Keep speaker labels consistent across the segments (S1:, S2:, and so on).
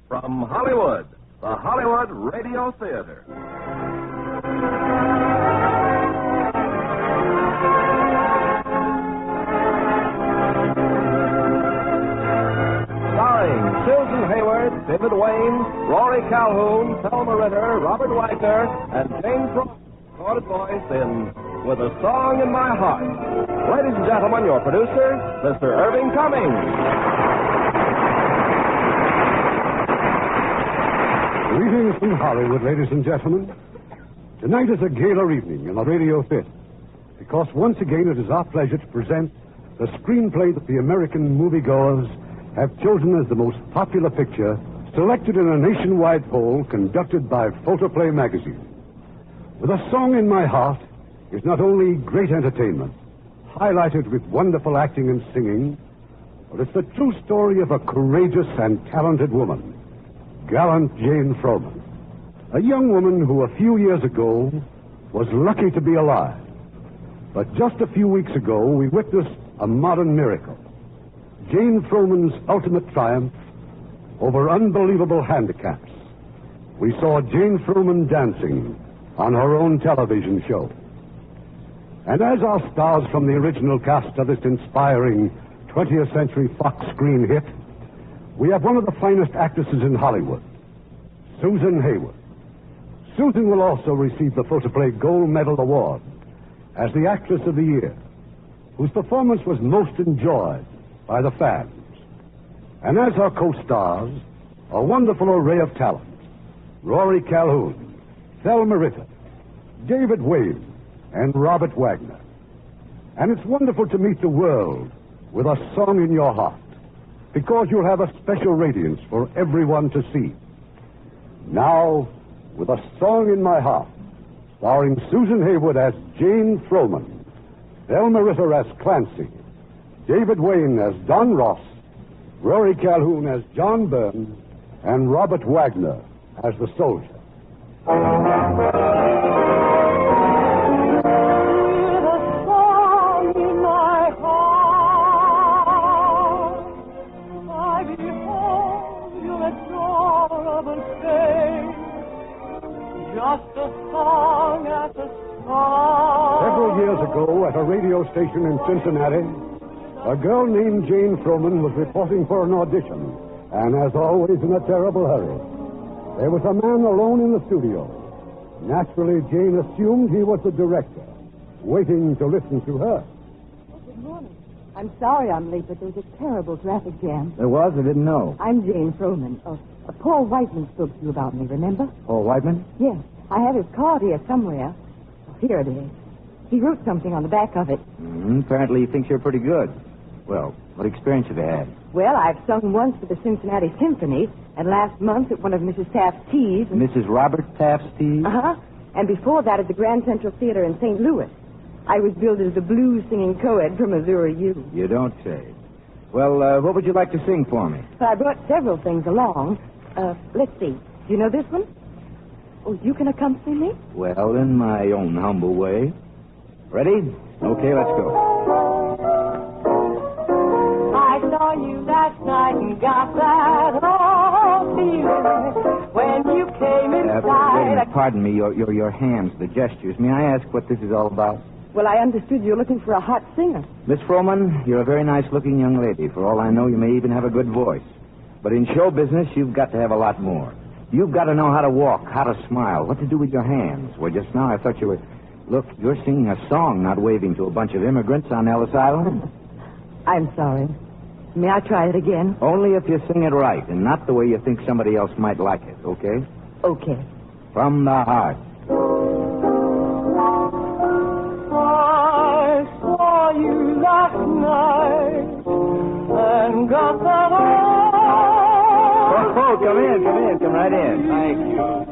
S1: From Hollywood, the Hollywood Radio Theater. Starring Susan Hayward, David Wayne, Rory Calhoun, Thelma Ritter, Robert Wagner, and Jane Froman, recorded voice in With a Song in My Heart. Ladies and gentlemen, your producer, Mr. Irving Cummings.
S2: Greetings from Hollywood, ladies and gentlemen. Tonight is a gala evening in the Radio Theater, because once again it is our pleasure to present the screenplay that the American moviegoers have chosen as the most popular picture, selected in a nationwide poll conducted by Photoplay magazine. With a Song in My Heart is not only great entertainment, highlighted with wonderful acting and singing, but it's the true story of a courageous and talented woman, gallant Jane Froman, a young woman who a few years ago was lucky to be alive. But just a few weeks ago, we witnessed a modern miracle. Jane Froman's ultimate triumph over unbelievable handicaps. We saw Jane Froman dancing on her own television show. And as our stars from the original cast of this inspiring 20th Century Fox screen hit, we have one of the finest actresses in Hollywood, Susan Hayward. Susan will also receive the Photoplay Gold Medal Award as the Actress of the Year, whose performance was most enjoyed by the fans. And as her co-stars, a wonderful array of talent: Rory Calhoun, Thelma Ritter, David Wayne, and Robert Wagner. And it's wonderful to meet the world with a song in your heart, because you'll have a special radiance for everyone to see. Now, with a Song in My Heart, starring Susan Hayward as Jane Froman, Thelma Ritter as Clancy, David Wayne as Don Ross, Rory Calhoun as John Byrne, and Robert Wagner as the soldier. Several years ago, at a radio station in Cincinnati, a girl named Jane Froman was reporting for an audition, and as always, in a terrible hurry. There was a man alone in the studio. Naturally, Jane assumed he was the director, waiting to listen to her.
S3: Good morning. I'm sorry I'm late, but there was a terrible traffic jam.
S4: There was? I didn't know.
S3: I'm Jane Froman. Paul Whiteman spoke to you about me, remember?
S4: Paul Whiteman?
S3: Yes. I have his card here somewhere. Here it is. He wrote something on the back of it.
S4: Apparently he thinks you're pretty good. Well, what experience have you had?
S3: Well, I've sung once with the Cincinnati Symphony, and last month at one of Mrs. Taft's teas.
S4: Mrs. Robert Taft's teas?
S3: Uh-huh. And before that at the Grand Central Theater in St. Louis. I was billed as the blues-singing co-ed from Missouri U.
S4: You don't say. Well, what would you like to sing for me?
S3: Well, I brought several things along. Let's see. Do you know this one? Oh, you can accompany me?
S4: Well, in my own humble way. Ready? Okay, let's go.
S5: I saw you last night and got that old feeling when you came inside.
S4: Pardon me, your hands, the gestures. May I ask what this is all about?
S3: Well, I understood you're looking for a hot singer.
S4: Miss Froman, you're a very nice-looking young lady. For all I know, you may even have a good voice. But in show business, you've got to have a lot more. You've got to know how to walk, how to smile, what to do with your hands. Well, just now I thought you were... Look, you're singing a song, not waving to a bunch of immigrants on Ellis Island.
S3: I'm sorry. May I try it again?
S4: Only if you sing it right, and not the way you think somebody else might like it, okay?
S3: Okay.
S4: From the heart.
S5: I saw you last night and got that
S4: Oh, come right in.
S1: Thank you.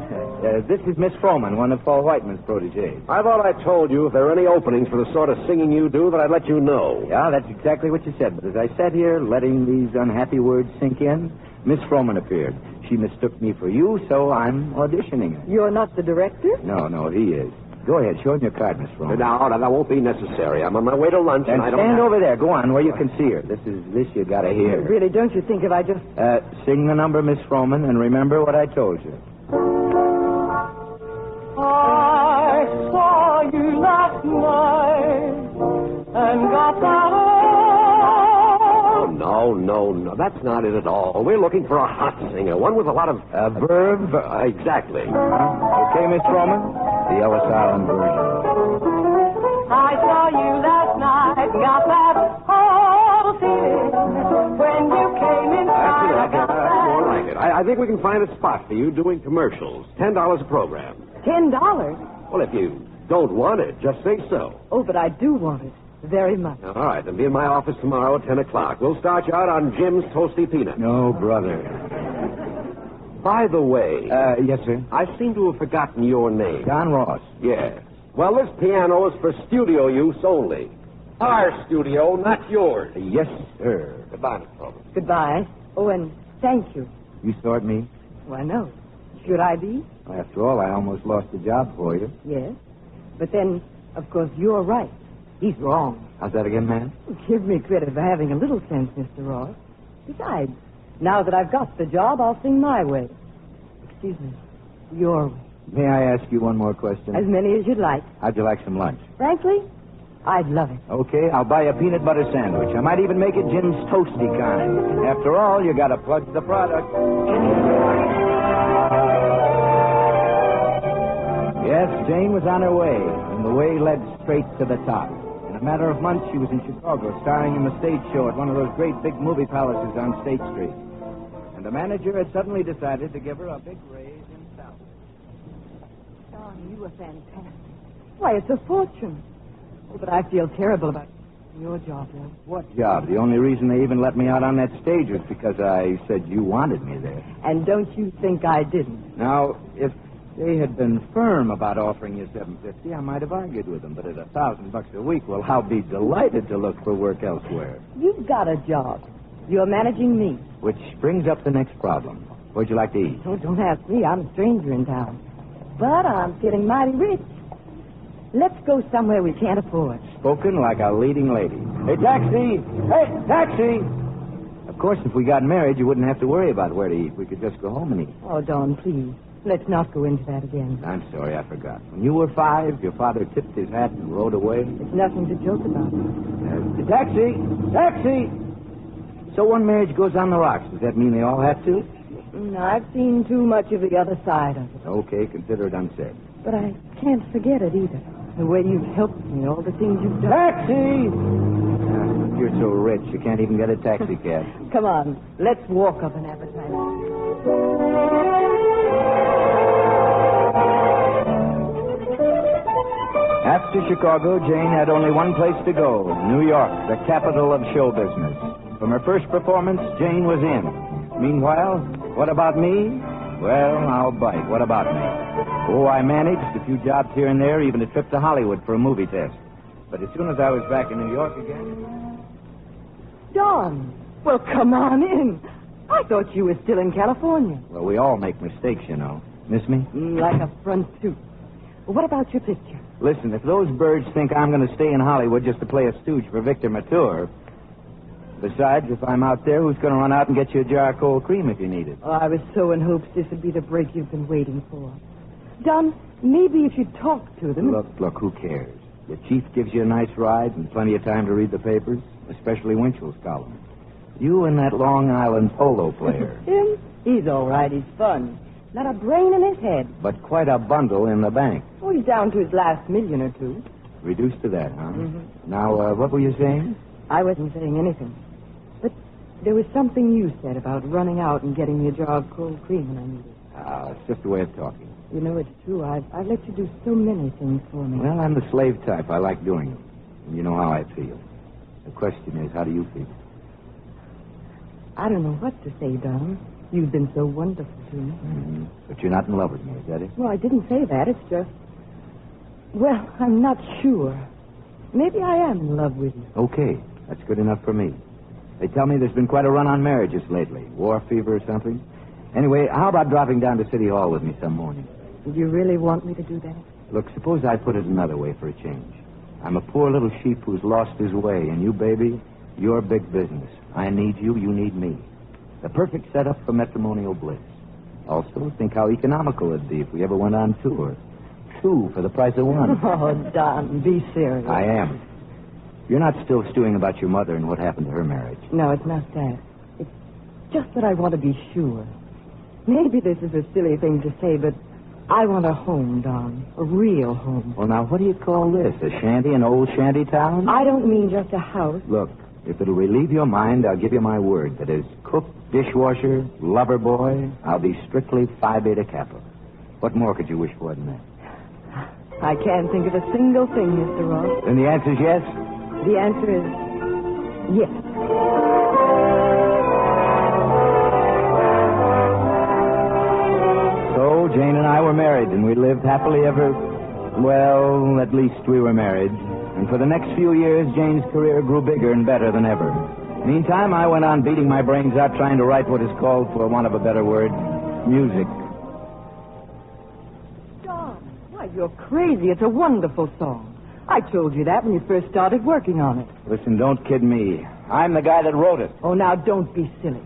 S4: This is Miss Froman, one of Paul Whiteman's proteges.
S1: I thought I told you if there are any openings for the sort of singing you do, that I'd let you know.
S4: Yeah, that's exactly what you said. But as I sat here letting these unhappy words sink in, Miss Froman appeared. She mistook me for you, so I'm auditioning her.
S3: You're not the director?
S4: No, he is. Go ahead. Show him your card, Miss Froman.
S6: No, that won't be necessary. I'm on my way to lunch,
S4: And
S6: I don't...
S4: stand over there. Go on, where you can see her. This you gotta hear.
S3: Really, don't you think if I just...
S4: Sing the number, Miss Froman, and remember what I told you.
S5: I saw you last night and got that.
S6: Oh, no. That's not it at all. We're looking for a hot singer, one with a lot of...
S4: verb?
S6: Exactly.
S4: Okay, Miss Froman? The Ellis Island version.
S5: I saw you last night, got that whole feeling when you came inside. I got
S6: That's
S5: that.
S6: more like it. I think we can find a spot for you doing commercials. $10 a program.
S3: $10?
S6: Well, if you don't want it, just say so.
S3: Oh, but I do want it. Very much.
S6: All right, then be in my office tomorrow at 10 o'clock. We'll start you out on Jim's Toasty Peanuts.
S4: No, brother.
S6: By the way...
S4: yes, sir?
S6: I seem to have forgotten your name.
S4: John Ross.
S6: Yes. Well, this piano is for studio use only. Our studio, not yours.
S4: Yes, sir.
S6: Goodbye, Miss Froman.
S3: Goodbye. Oh, and thank you.
S4: You sort me?
S3: Why, no. Should I be?
S4: Well, after all, I almost lost the job for you.
S3: Yes. But then, of course, you're right. He's wrong.
S4: How's that again, man?
S3: Give me credit for having a little sense, Mr. Ross. Besides, now that I've got the job, I'll sing my way. Excuse me, your way.
S4: May I ask you one more question?
S3: As many as you'd like.
S4: How'd you like some lunch?
S3: Frankly, I'd love it.
S4: Okay, I'll buy a peanut butter sandwich. I might even make it Jim's Toasty kind. After all, you gotta plug the product. Yes, Jane was on her way, and the way led straight to the top. In a matter of months, she was in Chicago, starring in the stage show at one of those great big movie palaces on State Street. And the manager had suddenly decided to give her a big raise in salary.
S3: Don, you were fantastic. Why, it's a fortune. Oh, but I feel terrible about your job, though.
S4: What job? The only reason they even let me out on that stage was because I said you wanted me there.
S3: And don't you think I didn't?
S4: Now, if they had been firm about offering you $750, I might have argued with them. But at $1,000 a week, well, I'll be delighted to look for work elsewhere.
S3: You've got a job. You're managing me.
S4: Which brings up the next problem. Where'd you like to eat?
S3: Oh, don't ask me. I'm a stranger in town. But I'm feeling mighty rich. Let's go somewhere we can't afford.
S4: Spoken like a leading lady. Hey, taxi! Hey, taxi! Of course, if we got married, you wouldn't have to worry about where to eat. We could just go home and eat.
S3: Oh, Don, please. Let's not go into that again.
S4: I'm sorry, I forgot. When you were 5, your father tipped his hat and rode away.
S3: It's nothing to joke about.
S4: Taxi! Taxi! So one marriage goes on the rocks. Does that mean they all have to?
S3: I've seen too much of the other side of it.
S4: Okay, consider it unsaid.
S3: But I can't forget it either. The way you've helped me, all the things you've done.
S4: Taxi! You're so rich, you can't even get a taxi cab.
S3: Come on, let's walk up an advertisement.
S4: After Chicago, Jane had only one place to go, New York, the capital of show business. From her first performance, Jane was in. Meanwhile, what about me? Well, I'll bite. What about me? Oh, I managed a few jobs here and there, even a trip to Hollywood for a movie test. But as soon as I was back in New York again...
S3: Don, well, come on in. I thought you were still in California.
S4: Well, we all make mistakes, you know. Miss me?
S3: Like a front tooth. Well, what about your picture?
S4: Listen, if those birds think I'm going to stay in Hollywood just to play a stooge for Victor Mature... Besides, if I'm out there, who's going to run out and get you a jar of cold cream if you need it?
S3: Oh, I was so in hopes this would be the break you've been waiting for. Don, maybe if you talk to them...
S4: Look, who cares? The chief gives you a nice ride and plenty of time to read the papers, especially Winchell's column. You and that Long Island polo player.
S3: Him? He's all right. He's fun. Not a brain in his head.
S4: But quite a bundle in the bank.
S3: Oh, he's down to his last $1 or $2 million.
S4: Reduced to that, huh?
S3: Mm-hmm.
S4: Now, what were you saying?
S3: I wasn't saying anything. But there was something you said about running out and getting me a jar of cold cream when I needed it.
S4: It's just a way of talking.
S3: You know, it's true. I've let you do so many things for me.
S4: Well, I'm the slave type. I like doing them. And you know how I feel. The question is, how do you feel?
S3: I don't know what to say, Don. You've been so wonderful to me.
S4: Mm-hmm. But you're not in love with me, is that it?
S3: Well, I didn't say that. It's just... Well, I'm not sure. Maybe I am in love with you.
S4: Okay. That's good enough for me. They tell me there's been quite a run on marriages lately. War fever or something. Anyway, how about dropping down to City Hall with me some morning?
S3: Do you really want me to do that?
S4: Look, suppose I put it another way for a change. I'm a poor little sheep who's lost his way, and you, baby, you're big business. I need you, you need me. The perfect setup for matrimonial bliss. Also, think how economical it'd be if we ever went on tour. 2 for the price of 1.
S3: Oh, Don, be serious.
S4: I am. You're not still stewing about your mother and what happened to her marriage.
S3: No, it's not that. It's just that I want to be sure. Maybe this is a silly thing to say, but I want a home, Don. A real home.
S4: Well, now, what do you call this? A shanty, an old shanty town?
S3: I don't mean just a house.
S4: Look, if it'll relieve your mind, I'll give you my word that as cook, dishwasher, lover boy, I'll be strictly Phi Beta Kappa. What more could you wish for than that?
S3: I can't think of a single thing, Mr. Ross.
S4: Then the answer's yes?
S3: The answer is yes.
S4: So, Jane and I were married, and we lived happily ever... Well, at least we were married. And for the next few years, Jane's career grew bigger and better than ever. Meantime, I went on beating my brains out trying to write what is called, for want of a better word, music.
S3: Don, why, you're crazy. It's a wonderful song. I told you that when you first started working on it.
S4: Listen, don't kid me. I'm the guy that wrote it.
S3: Oh, now, don't be silly.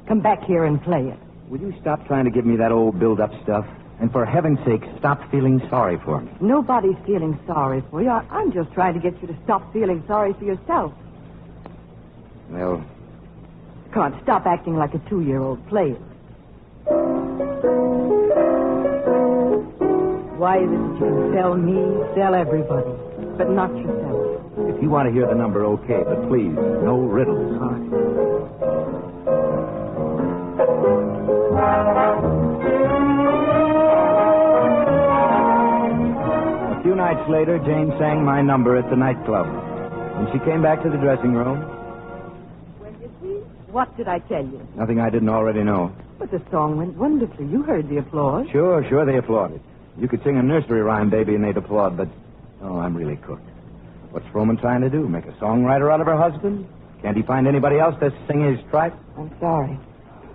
S3: Come back here and play it.
S4: Will you stop trying to give me that old build-up stuff? And for heaven's sake, stop feeling sorry for me.
S3: Nobody's feeling sorry for you. I'm just trying to get you to stop feeling sorry for yourself.
S4: Well...
S3: Come on, stop acting like a 2-year-old. Play it. Why is it that you can sell me, sell everybody, but not yourself?
S4: If you want to hear the number, okay, but please, no riddles.
S3: All right.
S4: A few nights later, Jane sang my number at the nightclub. When she came back to the dressing room...
S3: Well, you see, what did I tell you?
S4: Nothing I didn't already know.
S3: But the song went wonderfully. You heard the applause.
S4: Sure, they applauded. You could sing a nursery rhyme, baby, and they'd applaud, but... Oh, I'm really cooked. What's Froman trying to do? Make a songwriter out of her husband? Can't he find anybody else to sing his tripe?
S3: I'm sorry.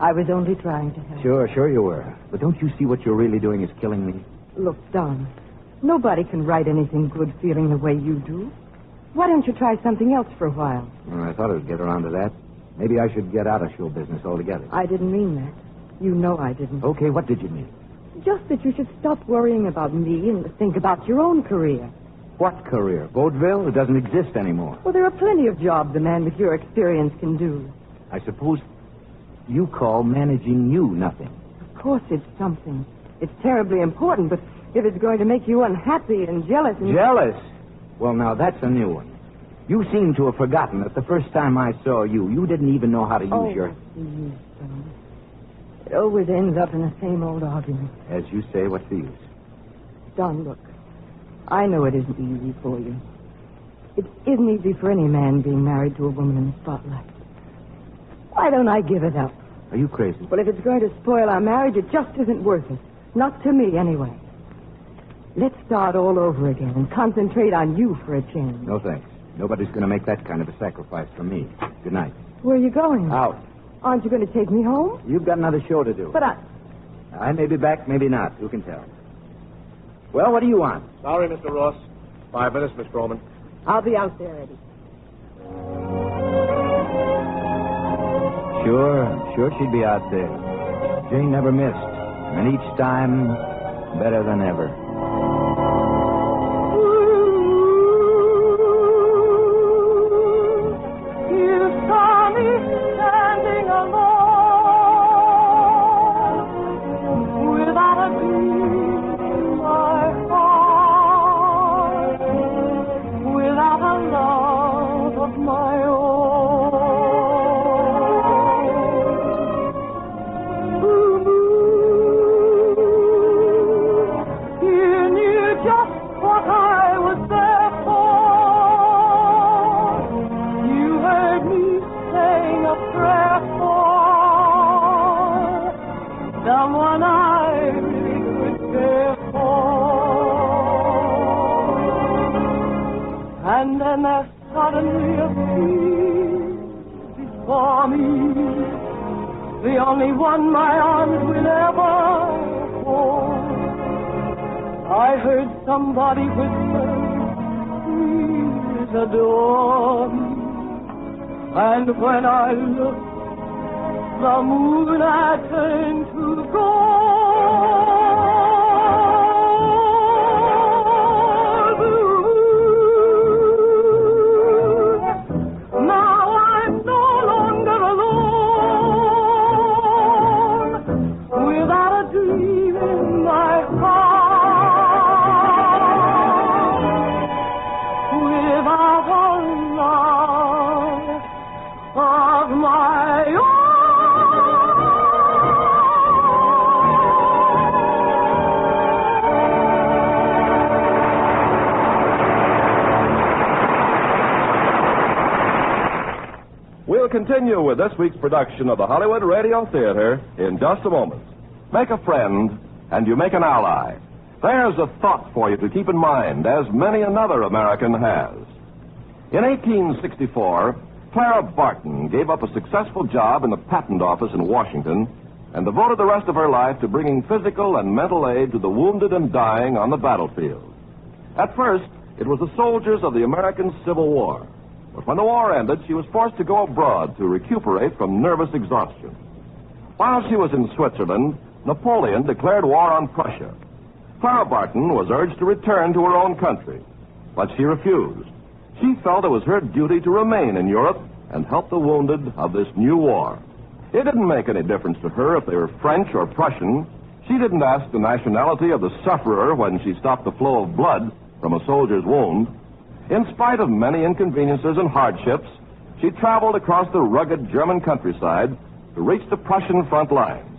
S3: I was only trying to help.
S4: Sure you were. But don't you see what you're really doing is killing me?
S3: Look, Don, nobody can write anything good feeling the way you do. Why don't you try something else for a while?
S4: I thought I'd get around to that. Maybe I should get out of show business altogether.
S3: I didn't mean that. You know I didn't.
S4: Okay, what did you mean?
S3: Just that you should stop worrying about me and think about your own career.
S4: What career? Vaudeville? It doesn't exist anymore.
S3: Well, there are plenty of jobs a man with your experience can do.
S4: I suppose you call managing you nothing.
S3: Of course it's something. It's terribly important, but if it's going to make you unhappy and jealous and...
S4: Jealous? Well, now, that's a new one. You seem to have forgotten that the first time I saw you, you didn't even know how to use your...
S3: Please, Don. It always ends up in the same old argument.
S4: As you say, what's the use?
S3: Don, look. I know it isn't easy for you. It isn't easy for any man being married to a woman in the spotlight. Why don't I give it up?
S4: Are you crazy?
S3: Well, if it's going to spoil our marriage, it just isn't worth it. Not to me, anyway. Let's start all over again and concentrate on you for a change.
S4: No, thanks. Nobody's going to make that kind of a sacrifice for me. Good night.
S3: Where are you going?
S4: Out.
S3: Aren't you going to take me home?
S4: You've got another show to do.
S3: But
S4: I may be back, maybe not. Who can tell? Well, what do you want?
S1: Sorry, Mr. Ross. 5 minutes, Miss Froman.
S3: I'll be out there, Eddie.
S4: Sure she'd be out there. Jane never missed. And each time, better than ever.
S5: You saw me standing alone, without a beat in my heart, without a love of my own. You knew just what I was there for. You heard me saying a prayer for someone I really could care for. And then there suddenly appeared before me the only one my arms will ever hold. I heard somebody whispers, please adore me. And when I look, the moon I turn to gold. Now I'm no longer alone, without a dream in my heart, without a love of my own.
S1: We'll continue with this week's production of the Hollywood Radio Theater in just a moment. Make a friend, and you make an ally. There's a thought for you to keep in mind, as many another American has. In 1864, Clara Barton gave up a successful job in the patent office in Washington and devoted the rest of her life to bringing physical and mental aid to the wounded and dying on the battlefield. At first, it was the soldiers of the American Civil War. But when the war ended, she was forced to go abroad to recuperate from nervous exhaustion. While she was in Switzerland, Napoleon declared war on Prussia. Clara Barton was urged to return to her own country, but she refused. She felt it was her duty to remain in Europe and help the wounded of this new war. It didn't make any difference to her if they were French or Prussian. She didn't ask the nationality of the sufferer when she stopped the flow of blood from a soldier's wound. In spite of many inconveniences and hardships, she traveled across the rugged German countryside to reach the Prussian front lines.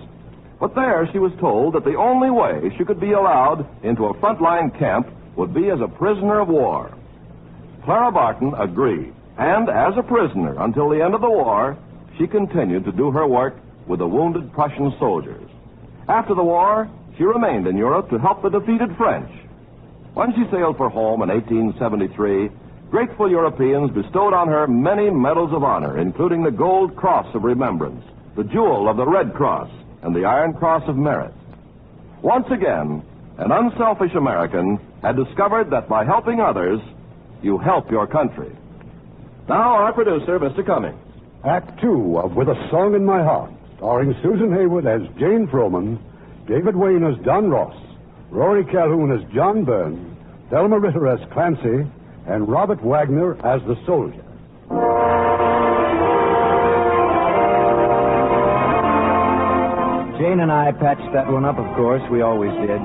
S1: But there she was told that the only way she could be allowed into a front-line camp would be as a prisoner of war. Clara Barton agreed, and as a prisoner until the end of the war, she continued to do her work with the wounded Prussian soldiers. After the war, she remained in Europe to help the defeated French. When she sailed for home in 1873, grateful Europeans bestowed on her many medals of honor, including the Gold Cross of Remembrance, the Jewel of the Red Cross, and the Iron Cross of Merit. Once again, an unselfish American had discovered that by helping others, you help your country. Now, our producer, Mr. Cummings.
S2: Act 2 of With a Song in My Heart, starring Susan Hayward as Jane Froman, David Wayne as Don Ross, Rory Calhoun as John Byrne, Thelma Ritter as Clancy, and Robert Wagner as the soldier.
S4: Jane and I patched that one up, of course. We always did.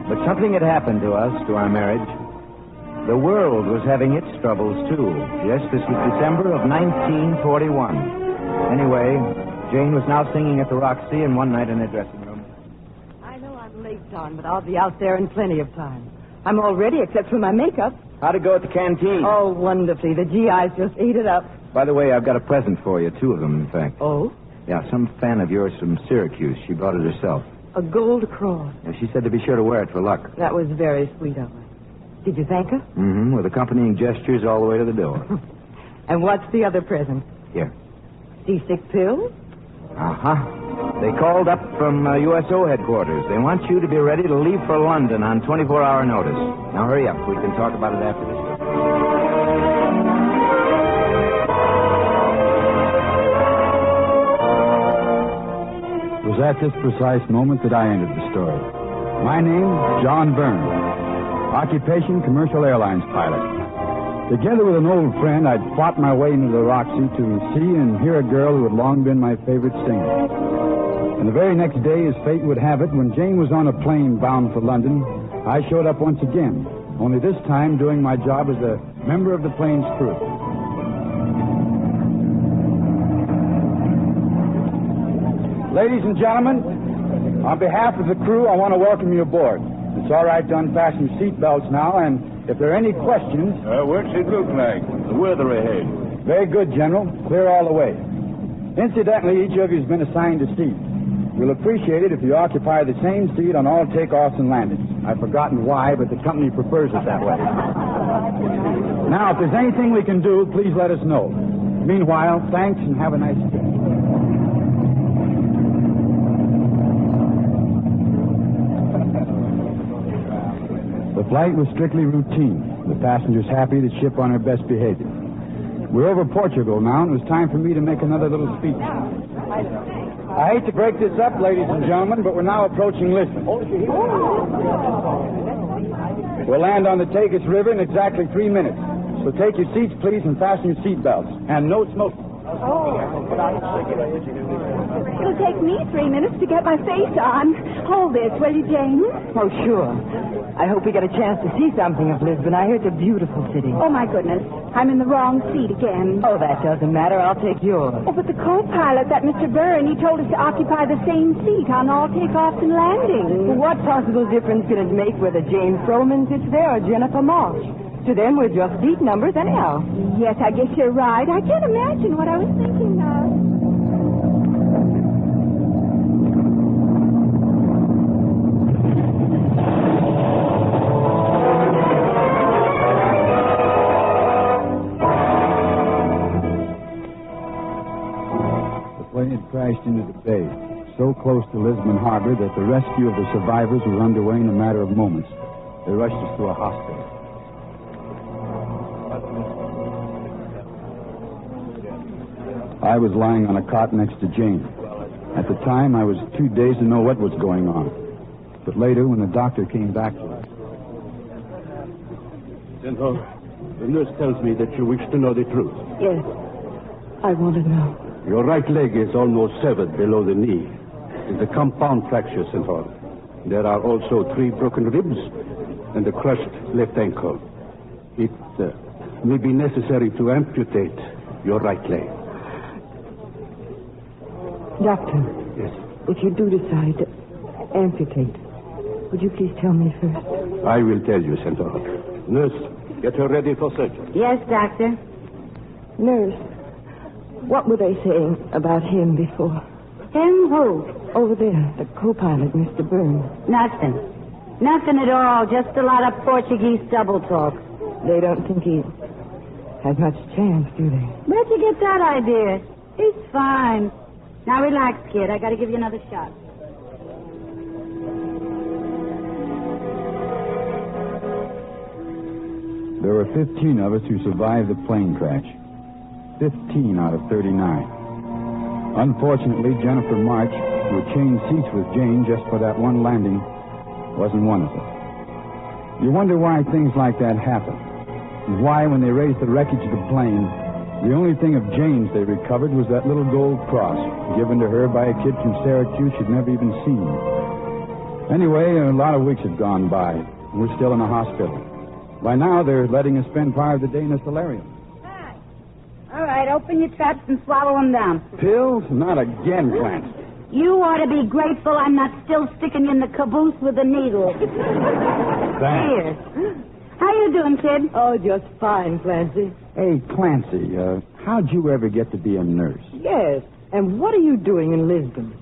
S4: But something had happened to us, to our marriage. The world was having its troubles, too. Yes, this was December of 1941. Anyway, Jane was now singing at the Roxy, and one night in her dressing room.
S3: I know I'm late, Don, but I'll be out there in plenty of time. I'm all ready, except for my makeup.
S4: How'd it go at the canteen?
S3: Oh, wonderfully. The GIs just ate it up.
S4: By the way, I've got a present for you, two of them, in fact.
S3: Oh?
S4: Yeah, some fan of yours from Syracuse. She brought it herself.
S3: A gold cross.
S4: Yeah, she said to be sure to wear it for luck.
S3: That was very sweet of her. Did you thank her?
S4: Mm-hmm, with accompanying gestures all the way to the door.
S3: And what's the other present?
S4: Here.
S3: Seasick pills?
S4: Uh-huh. They called up from USO headquarters. They want you to be ready to leave for London on 24-hour notice. Now, hurry up. We can talk about it after this.
S7: It was at this precise moment that I entered the story. My name, John Byrne. Occupation, commercial airlines pilot. Together with an old friend, I'd fought my way into the Roxy to see and hear a girl who had long been my favorite singer. And the very next day, as fate would have it, when Jane was on a plane bound for London, I showed up once again, only this time doing my job as a member of the plane's crew. Ladies and gentlemen, on behalf of the crew, I want to welcome you aboard. It's all right to unfasten your seatbelts now, and if there are any questions...
S8: What's it look like? The weather ahead.
S7: Very good, General. Clear all the way. Incidentally, each of you has been assigned a seat. We'll appreciate it if you occupy the same seat on all takeoffs and landings. I've forgotten why, but the company prefers it that way. Now, if there's anything we can do, please let us know. Meanwhile, thanks and have a nice day. The Flight was strictly routine. The passengers happy, the ship on her best behavior. We're over Portugal now, and it was time for me to make another little speech. I hate to break this up, ladies and gentlemen, but we're now approaching Lisbon. We'll land on the Tagus River in exactly 3 minutes. So take your seats, please, and fasten your seatbelts. And no smoking.
S9: It'll take me 3 minutes to get my face on. Hold this, will you, Jane?
S3: Oh, sure. I hope we get a chance to see something of Lisbon. I hear it's a beautiful city.
S9: Oh, my goodness. I'm in the wrong seat again.
S3: Oh, that doesn't matter. I'll take yours.
S9: Oh, but the co-pilot, that Mr. Byrne, he told us to occupy the same seat on all takeoffs and landings.
S3: What possible difference can it make whether Jane Froman sits there or Jennifer Marsh? To them, we're just seat numbers anyhow.
S9: Yes, I guess you're right. I can't imagine what I was thinking of.
S7: The plane had crashed into the bay, so close to Lisbon Harbor that the rescue of the survivors was underway in a matter of moments. They rushed us to a hospital. I was lying on a cot next to Jane. At the time, I was too dazed to know what was going on. But later, when the doctor came back to us...
S2: General, the nurse tells me that you wish to know the truth.
S3: Yes. I want to know.
S2: Your right leg is almost severed below the knee. It's a compound fracture, Senor. There are also 3 broken ribs and a crushed left ankle. It may be necessary to amputate your right leg.
S3: Doctor.
S2: Yes.
S3: If you do decide to amputate, would you please tell me first?
S2: I will tell you, Senor. Nurse, get her ready for surgery.
S9: Yes, Doctor.
S3: Nurse, what were they saying about him before?
S9: Him who?
S3: Over there, the co-pilot, Mr. Byrne.
S9: Nothing. Nothing at all. Just a lot of Portuguese double talk.
S3: They don't think he has much chance, do they?
S9: Where'd you get that idea? He's fine. Now relax, kid. I got to give you another shot.
S7: There were 15 of us who survived the plane crash. 15 out of 39. Unfortunately, Jennifer March, who had changed seats with Jane just for that one landing, wasn't one of them. You wonder why things like that happen. And why, when they raised the wreckage of the plane, the only thing of Jane's they recovered was that little gold cross given to her by a kid from Syracuse she'd never even seen. Anyway, a lot of weeks had gone by, and we're still in the hospital. By now, they're letting us spend part of the day in a solarium.
S9: Hi. All right, open your traps and swallow them down.
S7: Pills? Not again, Clancy.
S9: You ought to be grateful I'm not still sticking you in the caboose with a needle.
S7: Thanks.
S9: Here. How you doing, kid?
S3: Oh, just fine, Clancy.
S7: Hey, Clancy, how'd you ever get to be a nurse?
S3: Yes. And what are you doing in Lisbon?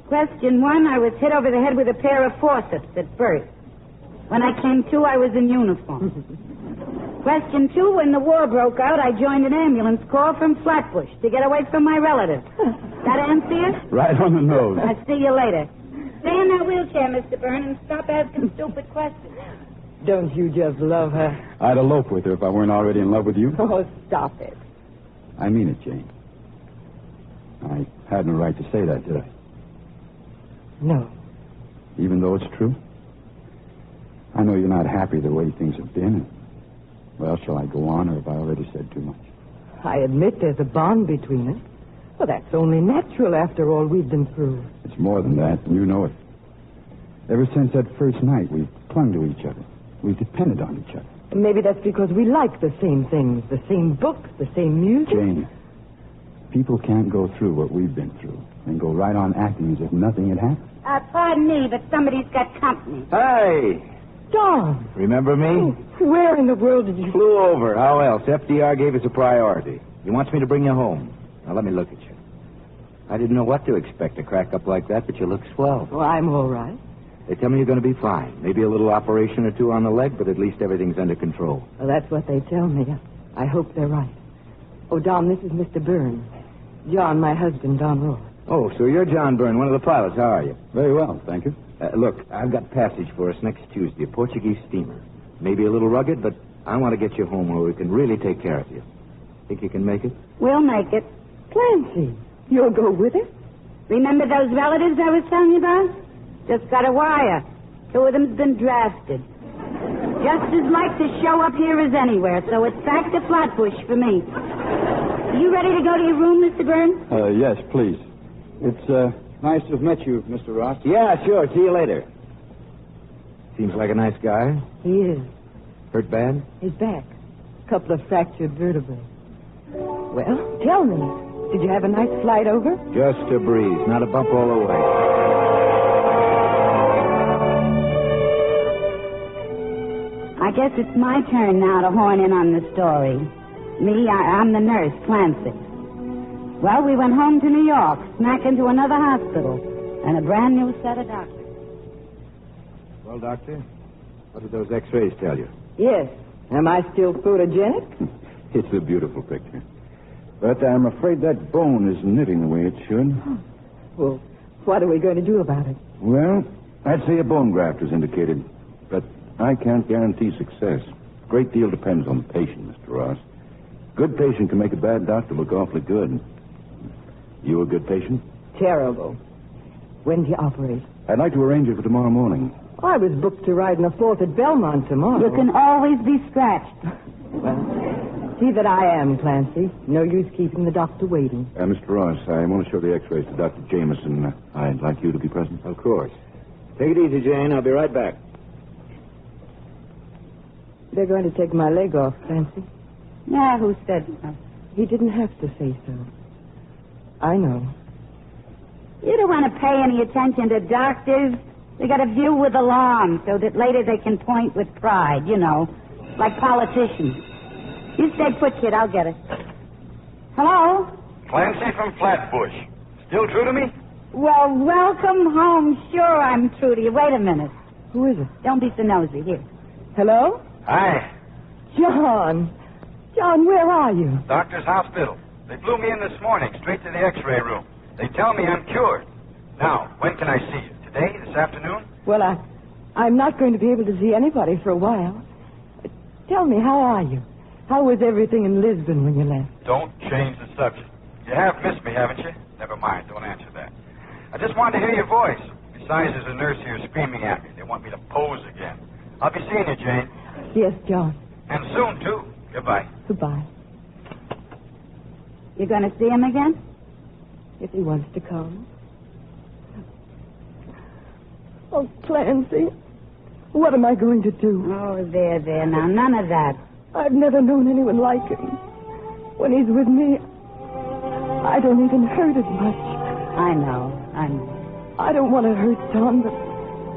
S9: Question 1, I was hit over the head with a pair of forceps at birth. When I came to, I was in uniform. Question 2, when the war broke out, I joined an ambulance corps from Flatbush to get away from my relatives. That answer you?
S7: Right on the nose.
S9: I'll see you later. Stay in that wheelchair, Mr. Byrne, and stop asking stupid questions.
S3: Don't you just love her?
S7: I'd elope with her if I weren't already in love with you.
S3: Oh, stop it.
S7: I mean it, Jane. I had no right to say that, did I?
S3: No.
S7: Even though it's true? I know you're not happy the way things have been. Well, shall I go on, or have I already said too much?
S3: I admit there's a bond between us. Well, that's only natural after all we've been through.
S7: It's more than that, and you know it. Ever since that first night, we've clung to each other. We've depended on each other.
S3: Maybe that's because we like the same things, the same books, the same music.
S7: Jane, people can't go through what we've been through and go right on acting as if nothing had happened.
S9: Pardon me, but somebody's got company.
S4: Hey!
S3: Don!
S4: Remember me?
S3: Where in the world did you...
S4: Flew over. How else? FDR gave us a priority. He wants me to bring you home. Now, let me look at you. I didn't know what to expect, a crack up like that, but you look swell.
S3: Well, I'm all right.
S4: They tell me you're going to be fine. Maybe a little operation or two on the leg, but at least everything's under control.
S3: Well, that's what they tell me. I hope they're right. Oh, Don, this is Mr. Byrne. John, my husband, Don Rohr.
S4: Oh, so you're John Byrne, one of the pilots. How are you?
S7: Very well, thank you.
S4: Look, I've got passage for us next Tuesday, a Portuguese steamer. Maybe a little rugged, but I want to get you home where we can really take care of you. Think you can make it?
S9: We'll make it.
S3: Clancy, you'll go with us?
S9: Remember those relatives I was telling you about? Just got a wire. 2 of them's been drafted. Just as like to show up here as anywhere, so it's back to Flatbush for me. You ready to go to your room, Mr. Burns?
S7: Yes, please. It's nice to have met you, Mr. Ross.
S4: Yeah, sure. See you later. Seems like a nice guy.
S3: He is.
S4: Hurt bad?
S3: His back. A couple of fractured vertebrae. Well, tell me, did you have a nice flight over?
S4: Just a breeze, not a bump all the way.
S9: I guess it's my turn now to horn in on the story. Me, I'm the nurse, Clancy. Well, we went home to New York, smack into another hospital, and a brand new set of doctors.
S4: Well, Doctor, what did those x-rays tell you?
S3: Yes. Am I still photogenic?
S8: It's a beautiful picture. But I'm afraid that bone isn't knitting the way it should.
S3: Well, what are we going to do about it?
S8: Well, I'd say a bone graft is indicated, but I can't guarantee success. A great deal depends on the patient, Mr. Ross. Good patient can make a bad doctor look awfully good. You a good patient?
S3: Terrible. When's the operation?
S8: I'd like to arrange it for tomorrow morning.
S3: I was booked to ride in a fourth at Belmont tomorrow.
S9: You can always be scratched.
S3: Well, see that I am, Clancy. No use keeping the doctor waiting.
S8: Mr. Ross, I want to show the x-rays to Dr. Jameson. I'd like you to be present.
S4: Of course. Take it easy, Jane. I'll be right back.
S3: They're going to take my leg off, Clancy.
S9: Yeah, who said so?
S3: He didn't have to say so. I know.
S9: You don't want to pay any attention to doctors. They got a view with alarm so that later they can point with pride, you know, like politicians. You stay put, kid. I'll get it. Hello?
S10: Clancy from Flatbush. Still true to me?
S9: Well, welcome home. Sure, I'm true to you. Wait a minute.
S3: Who is it?
S9: Don't be so nosy. Here.
S3: Hello?
S10: Hi.
S3: John. John, where are you?
S10: Doctor's hospital. They flew me in this morning, straight to the x-ray room. They tell me I'm cured. Now, when can I see you? Today? This afternoon?
S3: Well, I'm not going to be able to see anybody for a while. Tell me, how are you? How was everything in Lisbon when you left?
S10: Don't change the subject. You have missed me, haven't you? Never mind, don't answer that. I just wanted to hear your voice. Besides, there's a nurse here screaming at me. They want me to pose again. I'll be seeing you, Jane.
S3: Yes, John.
S10: And soon, too. Goodbye.
S3: Goodbye.
S9: You going to see him again?
S3: If he wants to come. Oh, Clancy, what am I going to do?
S9: Oh, there. Now, none of that.
S3: I've never known anyone like him. When he's with me, I don't even hurt as much.
S9: I know.
S3: I don't want to hurt Tom, but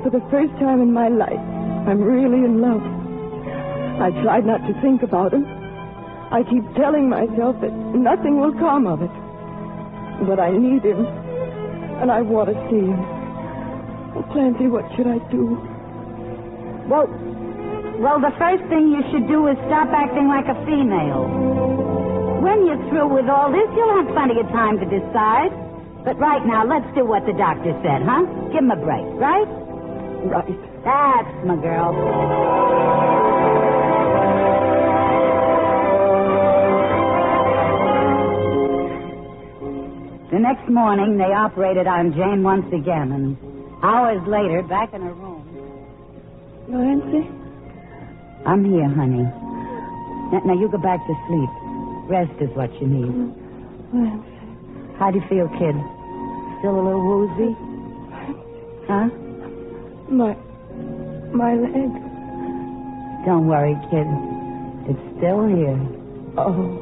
S3: for the first time in my life, I'm really in love. I tried not to think about him. I keep telling myself that nothing will come of it. But I need him, and I want to see him. Oh, Clancy, what should I do?
S9: Well, the first thing you should do is stop acting like a female. When you're through with all this, you'll have plenty of time to decide. But right now, let's do what the doctor said, huh? Give him a break, right?
S3: Right.
S9: That's my girl. The next morning, they operated on Jane once again, and hours later, back in her room.
S3: Nancy?
S9: I'm here, honey. Now, you go back to sleep. Rest is what you need.
S3: Nancy.
S9: How do you feel, kid? Still a little woozy? Huh?
S3: My leg.
S9: Don't worry, kid. It's still here.
S3: Oh.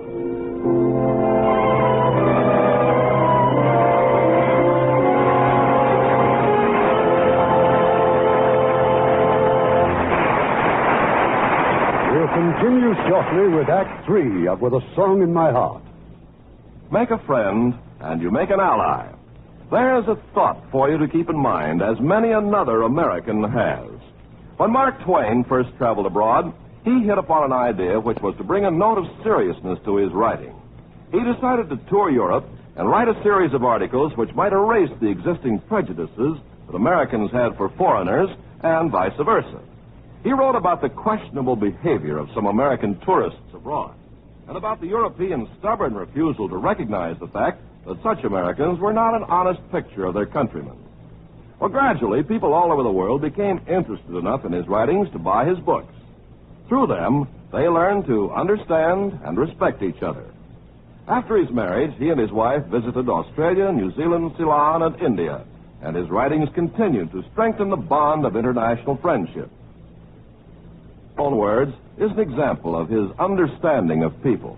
S2: We'll continue shortly with Act 3 of With a Song in My Heart.
S1: Make a friend, and you make an ally. There's a thought for you to keep in mind, as many another American has. When Mark Twain first traveled abroad, he hit upon an idea which was to bring a note of seriousness to his writing. He decided to tour Europe and write a series of articles which might erase the existing prejudices that Americans had for foreigners and vice versa. He wrote about the questionable behavior of some American tourists abroad and about the European stubborn refusal to recognize the fact that such Americans were not an honest picture of their countrymen. Well, gradually, people all over the world became interested enough in his writings to buy his books. Through them, they learned to understand and respect each other. After his marriage, he and his wife visited Australia, New Zealand, Ceylon, and India, and his writings continued to strengthen the bond of international friendship. Own words is an example of his understanding of people.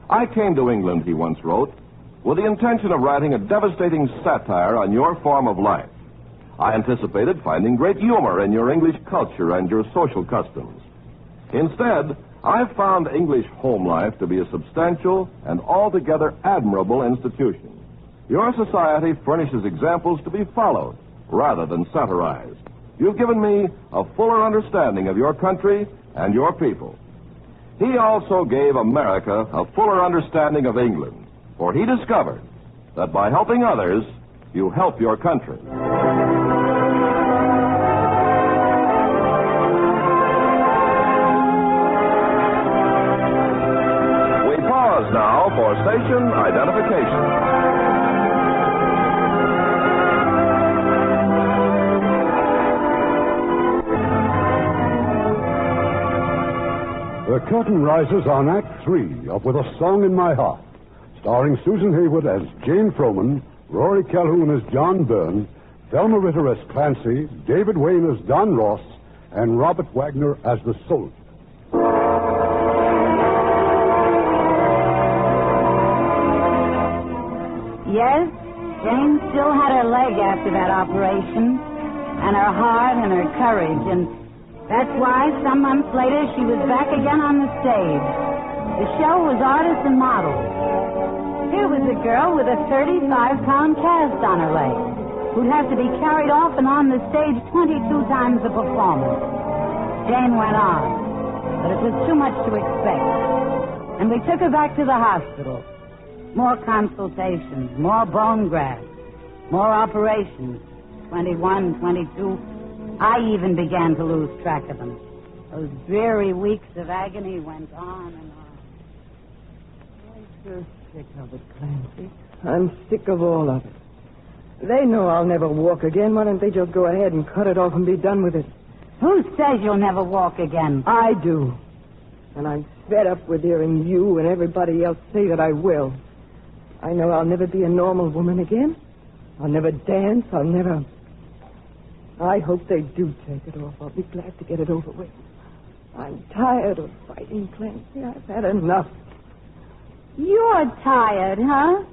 S1: I came to England, he once wrote, with the intention of writing a devastating satire on your form of life. I anticipated finding great humor in your English culture and your social customs. Instead, I've found English home life to be a substantial and altogether admirable institution. Your society furnishes examples to be followed rather than satirized. You've given me a fuller understanding of your country and your people. He also gave America a fuller understanding of England, for he discovered that by helping others, you help your country. We pause now for station identification.
S2: The curtain rises on Act 3 of With a Song in My Heart, starring Susan Hayward as Jane Froman, Rory Calhoun as John Byrne, Thelma Ritter as Clancy, David Wayne as Don Ross, and Robert Wagner as the soldier.
S9: Yes, Jane still had her leg after that operation, and her heart and her courage, and that's why some months later she was back again on the stage. The show was Artists and Models. Here was a girl with a 35-pound cast on her leg who'd have to be carried off and on the stage 22 times the performance. Jane went on, but it was too much to expect. And we took her back to the hospital. More consultations, more bone grafts, more operations, 21, 22. I even began to lose track of them. Those dreary weeks of agony went on and on.
S3: I'm so sick of it, Clancy. I'm sick of all of it. They know I'll never walk again. Why don't they just go ahead and cut it off and be done with it?
S9: Who says you'll never walk again?
S3: I do. And I'm fed up with hearing you and everybody else say that I will. I know I'll never be a normal woman again. I'll never dance. I'll never... I hope they do take it off. I'll be glad to get it over with. I'm tired of fighting, Clancy. I've had enough.
S9: You're tired, huh?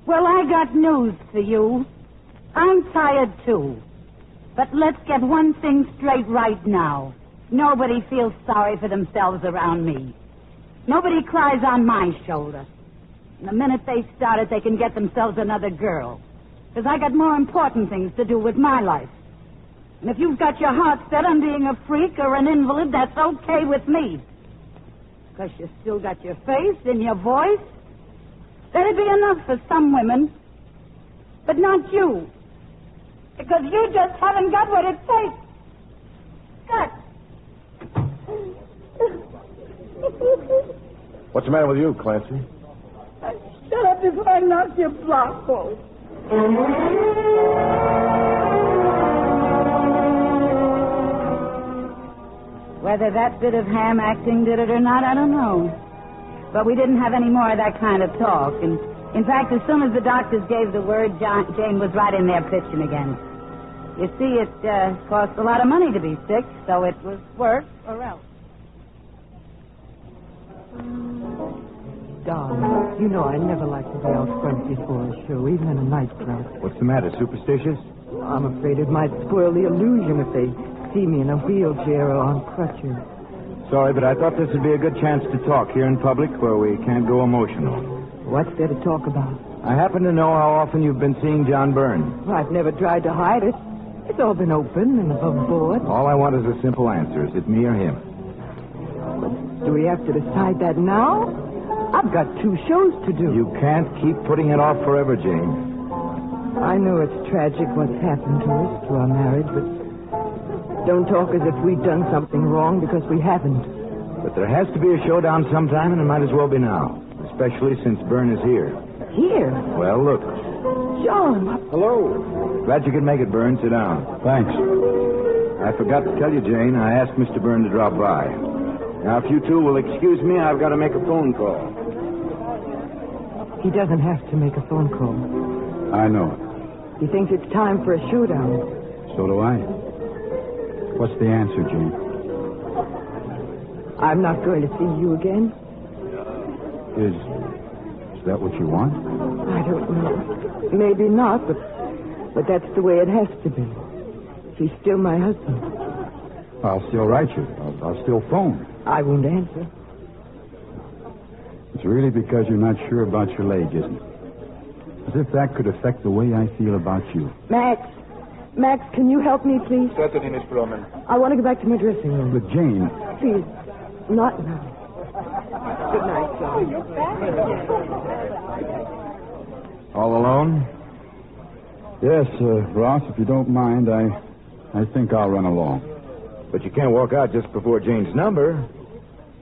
S9: Well, I got news for you. I'm tired, too. But let's get one thing straight right now. Nobody feels sorry for themselves around me. Nobody cries on my shoulder. And the minute they start it, they can get themselves another girl. Because I got more important things to do with my life. And if you've got your heart set on being a freak or an invalid, that's okay with me. Because you still got your face and your voice. That'd be enough for some women. But not you. Because you just haven't got what it takes.
S1: What's the matter with you, Clancy?
S3: Shut up before I knock your block off.
S9: Whether that bit of ham acting did it or not, I don't know. But we didn't have any more of that kind of talk. And in fact, as soon as the doctors gave the word, Jane was right in there pitching again. You see, it costs a lot of money to be sick, so it was work or else.
S3: Darling, you know I never like to be out front before a show, even in a nightclub.
S4: What's the matter, superstitious?
S3: I'm afraid it might spoil the illusion if they see me in a wheelchair or on crutches.
S4: Sorry, but I thought this would be a good chance to talk here in public where we can't go emotional.
S3: What's there to talk about?
S4: I happen to know how often you've been seeing John Byrne.
S3: Well, I've never tried to hide it. It's all been open and above board.
S4: All I want is a simple answer. Is it me or him?
S3: Do we have to decide that now? I've got 2 shows to do.
S4: You can't keep putting it off forever, Jane.
S3: I know it's tragic what's happened to us, to our marriage, but Don't talk as if we'd done something wrong, because we haven't.
S4: But there has to be a showdown sometime, and it might as well be now. Especially since Byrne is here.
S3: Here?
S4: Well, look.
S3: John.
S6: Hello.
S4: Glad you could make it, Byrne. Sit down.
S7: Thanks.
S4: I forgot to tell you, Jane, I asked Mr. Byrne to drop by. Now, if you two will excuse me, I've got to make a phone call.
S3: He doesn't have to make a phone call.
S7: I know.
S3: He thinks it's time for a showdown.
S7: So do I. What's the answer, Jane?
S3: I'm not going to see you again.
S7: Is that what you want?
S3: I don't know. Maybe not, but that's the way it has to be. He's still my husband.
S7: I'll still write you. I'll still phone.
S3: I won't answer.
S7: It's really because you're not sure about your leg, isn't it? As if that could affect the way I feel about you.
S3: Max, can you help me, please?
S11: Certainly, Miss Froman.
S3: I want to go back to my dressing room.
S7: But, Jane...
S3: Please, not now. Good night, John.
S4: All alone?
S7: Yes, Ross, if you don't mind, I think I'll run along.
S4: But you can't walk out just before Jane's number.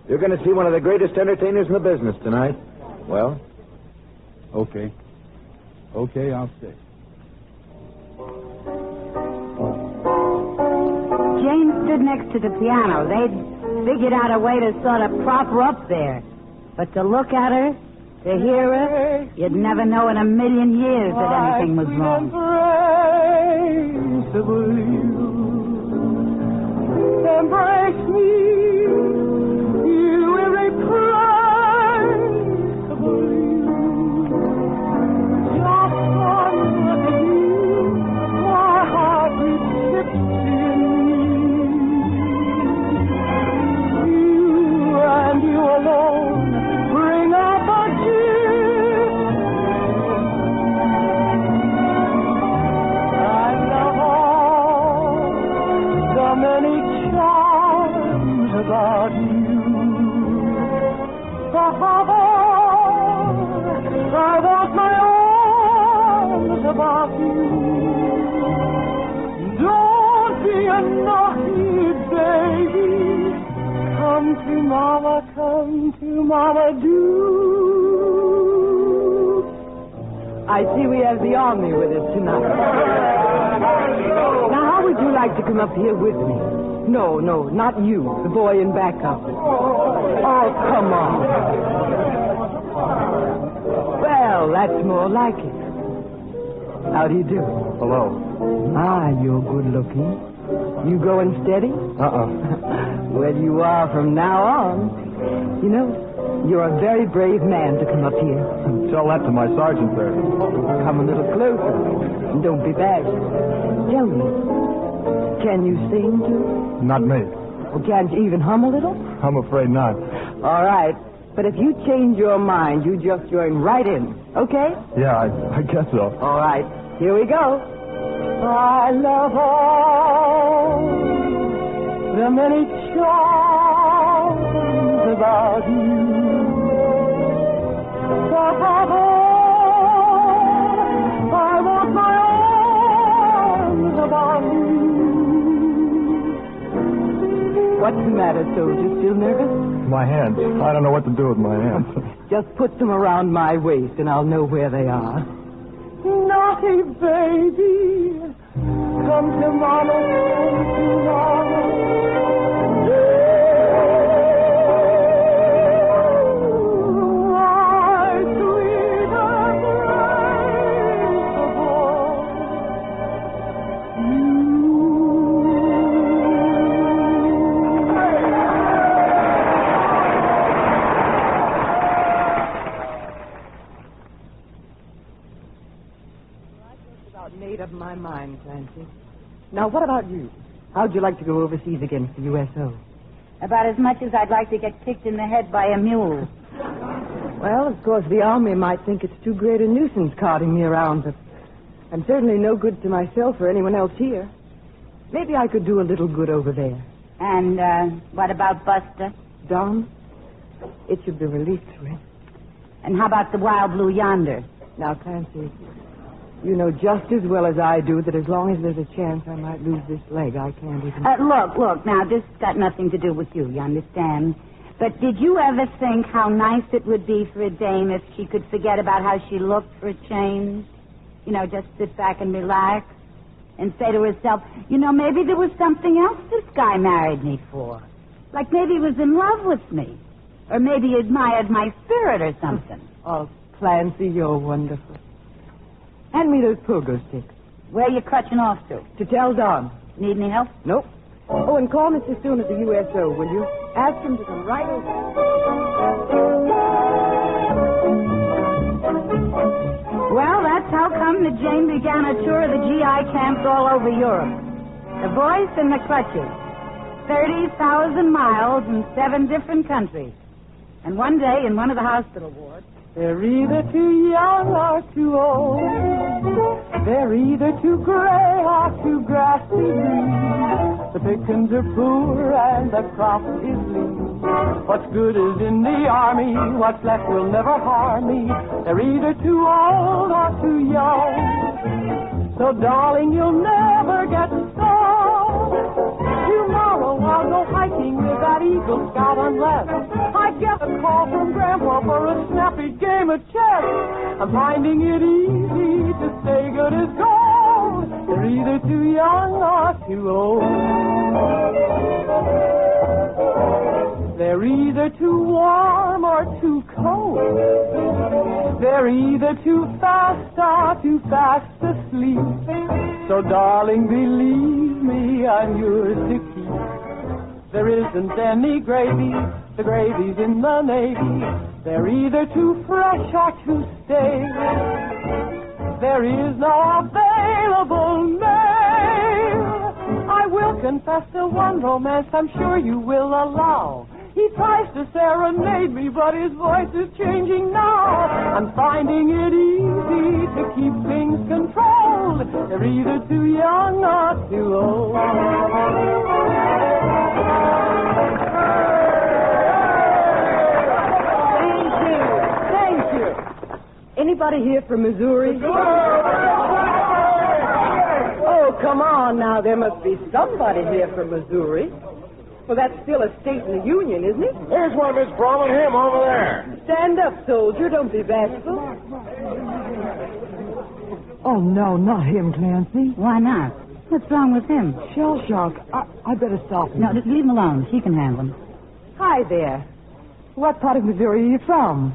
S4: You're going to see one of the greatest entertainers in the business tonight. Well?
S7: Okay. Okay, I'll stay.
S9: Jane stood next to the piano. They'd figured out a way to sort of prop her up there. But to look at her, to hear her, you'd never know in a million years that anything was wrong.
S5: Embrace me, you irreplaceable you. Just one look at you, my heart beats gypsy in me. You and you alone bring out the I love all the many charms about you. Above all, I want my arms about you. Don't be a naughty baby. Come to mama, do.
S3: I see we have the army with us tonight. Now, how would you like to come up here with me? No, not you, the boy in backup. Oh, come on. Well, that's more like it. How do you do?
S11: Hello.
S3: Ah, you're good looking. You going steady? Well, you are from now on. You know, you're a very brave man to come up here.
S11: Tell that to my sergeant there.
S3: Come a little closer. And don't be bashful. Tell me, can you sing, too?
S11: Not me.
S3: Well, can't you even hum a little?
S11: I'm afraid not.
S3: All right. But if you change your mind, you just join right in. Okay?
S11: Yeah, I guess so.
S3: All right. Here we go. I love all the many charms about you. Above all, I want my arms about you. What's the matter, soldier? Still nervous?
S11: My hands. I don't know what to do with my hands.
S3: Just put them around my waist, and I'll know where they are. Naughty baby, come to mama, made up my mind, Clancy. Now, what about you? How'd you like to go overseas against the USO?
S9: About as much as I'd like to get kicked in the head by a mule.
S3: Well, of course, the Army might think it's too great a nuisance carting me around, but I'm certainly no good to myself or anyone else here. Maybe I could do a little good over there.
S9: And what about Buster?
S3: Don? It should be released to him.
S9: And how about the wild blue yonder?
S3: Now, Clancy, You know just as well as I do that as long as there's a chance I might lose this leg, I can't even...
S9: Look, now, this has got nothing to do with you understand? But did you ever think how nice it would be for a dame if she could forget about how she looked for a change? You know, just sit back and relax and say to herself, you know, maybe there was something else this guy married me for. Like maybe he was in love with me. Or maybe he admired my spirit or something.
S3: Oh, Clancy, you're wonderful. Hand me those pogo sticks.
S9: Where are you crutching off to?
S3: To tell Don.
S9: Need any help?
S3: Nope. Oh, and call Mr. Soon at the USO, will you? Ask him to come right over.
S9: Well, that's how come that Jane began a tour of the GI camps all over Europe. The voice and the crutches. 30,000 miles in 7 different countries. And one day, in one of the hospital wards...
S5: They're either too young or too old. They're either too gray or too grassy green. The pickings are poor and the crop is lean. What's good is in the army. What's left will never harm me. They're either too old or too young. So, darling, you'll never get sore. Tomorrow I'll go hiking with that Eagle Scout unless I get a call from Grandpa for a snappy game of chess. I'm finding it easy to stay good as gold. They're either too young or too old. They're either too warm or too cold. They're either too fast or too fast asleep. So, darling, believe me, I'm yours to keep. There isn't any gravy, the gravy's in the Navy. They're either too fresh or too stale. There is no available mail. I will confess to one romance I'm sure you will allow. He tries to serenade me, but his voice is changing now. I'm finding it easy to keep things controlled. They're either too young or too old.
S3: Thank you. Anybody here from Missouri? Oh, come on now. There must be somebody here from Missouri. Well, that's still a state in the Union, isn't it?
S6: Here's one, Miss Froman, him over there.
S3: Stand up, soldier. Don't be bashful.
S12: Oh, no, not him, Clancy.
S9: Why not? What's wrong with him?
S12: Shell shock. I better stop him.
S9: No, just leave him alone. She can handle him.
S3: Hi there.
S12: What part of Missouri are you from?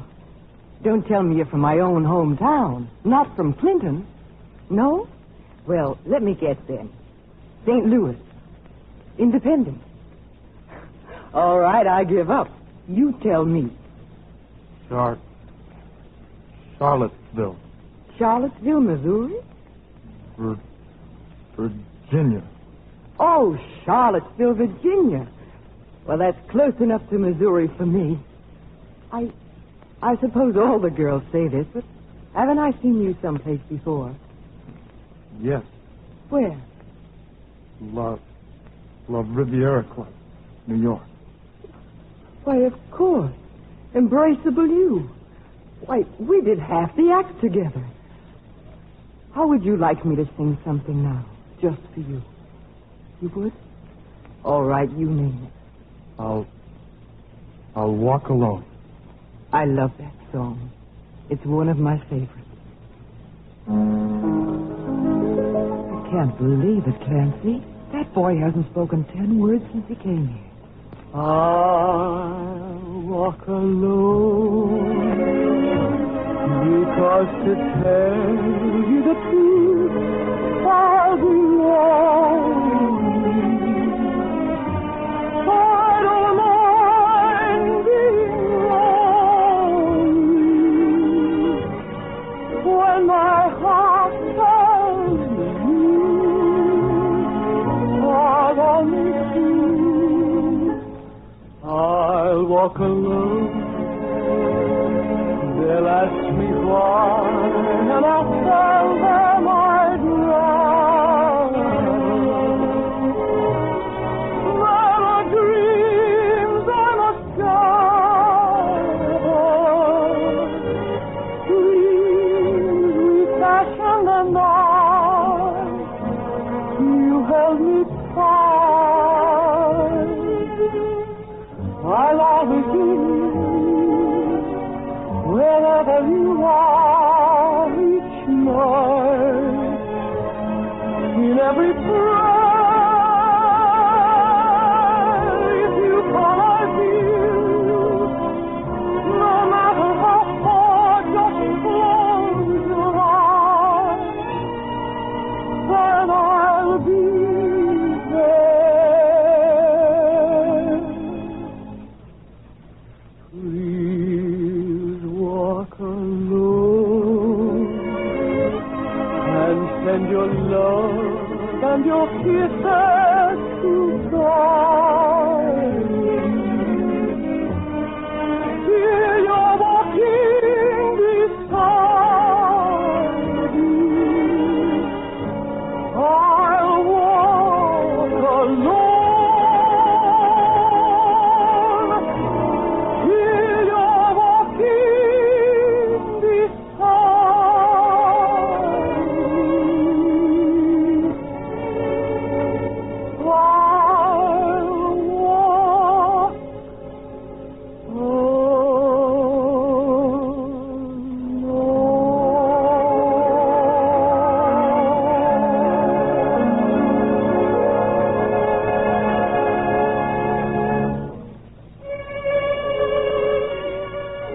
S3: Don't tell me you're from my own hometown. Not from Clinton. No? Well, let me guess then. St. Louis. Independent. All right, I give up. You tell me.
S11: Charlottesville.
S3: Charlottesville, Missouri?
S11: Virginia.
S3: Oh, Charlottesville, Virginia. Well, that's close enough to Missouri for me. I suppose all the girls say this, but haven't I seen you someplace before?
S11: Yes.
S3: Where?
S11: La Riviera Club, New York.
S3: Why, of course. Embraceable you. Why, we did half the act together. How would you like me to sing something now, just for you? You would? All right, you name it.
S11: I'll walk alone.
S3: I love that song. It's one of my favorites. I can't believe it, Clancy. That boy hasn't spoken 10 words since he came here.
S5: I'll walk alone because to tell you the truth, I'll be lonely. I don't mind being lonely when my heart tells me I've only I'll walk alone. They'll ask me why, and I'll tell them I'd rather. There are dreams I must gather. Dreams we fashioned and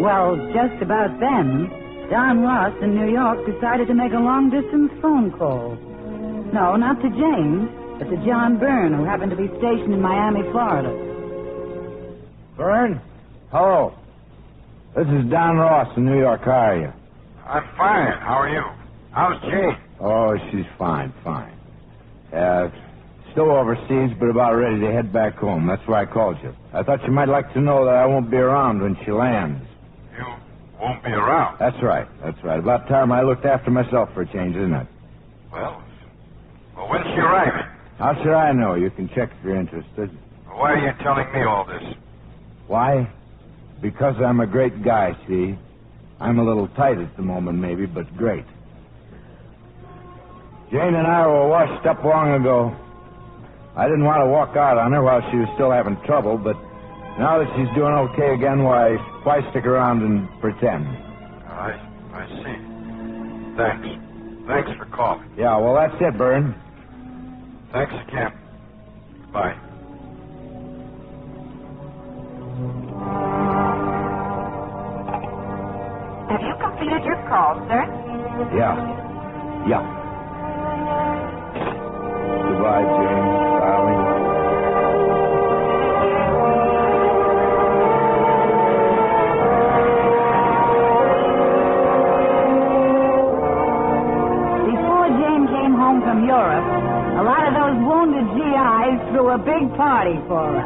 S9: Well, just about then, Don Ross in New York decided to make a long-distance phone call. No, not to Jane, but to John Byrne, who happened to be stationed in Miami, Florida.
S4: Byrne? Hello. This is Don Ross in New York. How are you?
S10: I'm fine. How are you? How's Jane?
S4: Oh, she's fine. Still overseas, but about ready to head back home. That's why I called you. I thought you might like to know that I won't be around when she lands.
S10: You won't be around?
S4: That's right. About time I looked after myself for a change, isn't it?
S10: Well, when's she arriving?
S4: How should I know? You can check if you're interested.
S10: Why are you telling me all this?
S4: Why? Because I'm a great guy, see? I'm a little tight at the moment, maybe, but great. Jane and I were washed up long ago. I didn't want to walk out on her while she was still having trouble, but now that she's doing okay again, why stick around and pretend?
S10: I see. Thanks for calling.
S4: Yeah, well, that's it, Byrne.
S10: Thanks again. Bye.
S13: Have you completed your call, sir?
S4: Yeah. Goodbye, Jane, darling.
S9: Before Jane came home from Europe, a lot of those wounded GIs threw a big party for her.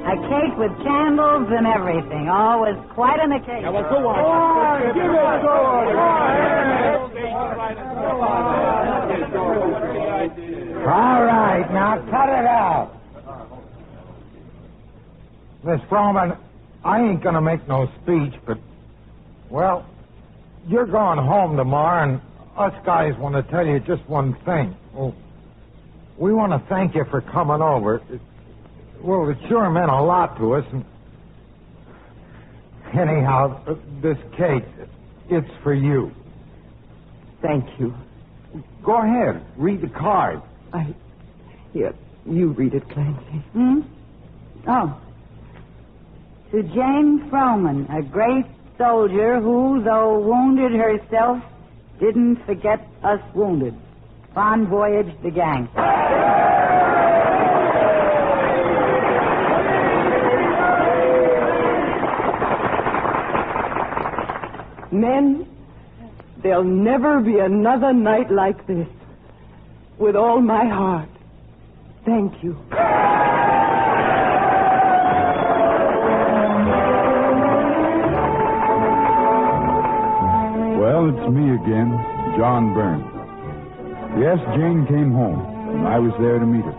S9: A cake with candles and everything. Oh, it was quite an occasion.
S6: Yeah, well, go on. Give it
S14: All right, now cut it out. Miss Froman, I ain't going to make no speech, but, well, you're going home tomorrow, and us guys want to tell you just one thing. Well, we want to thank you for coming over. It sure meant a lot to us. And anyhow, this cake, it's for you.
S3: Thank you.
S14: Go ahead, read the card.
S3: Here, you read it, Clancy.
S9: Oh. To Jane Froman, a great soldier who, though wounded herself, didn't forget us wounded. Fond voyage, the gang.
S3: Men, there'll never be another night like this. With all my heart, thank you.
S7: Well, it's me again, John Byrne. Yes, Jane came home, and I was there to meet her.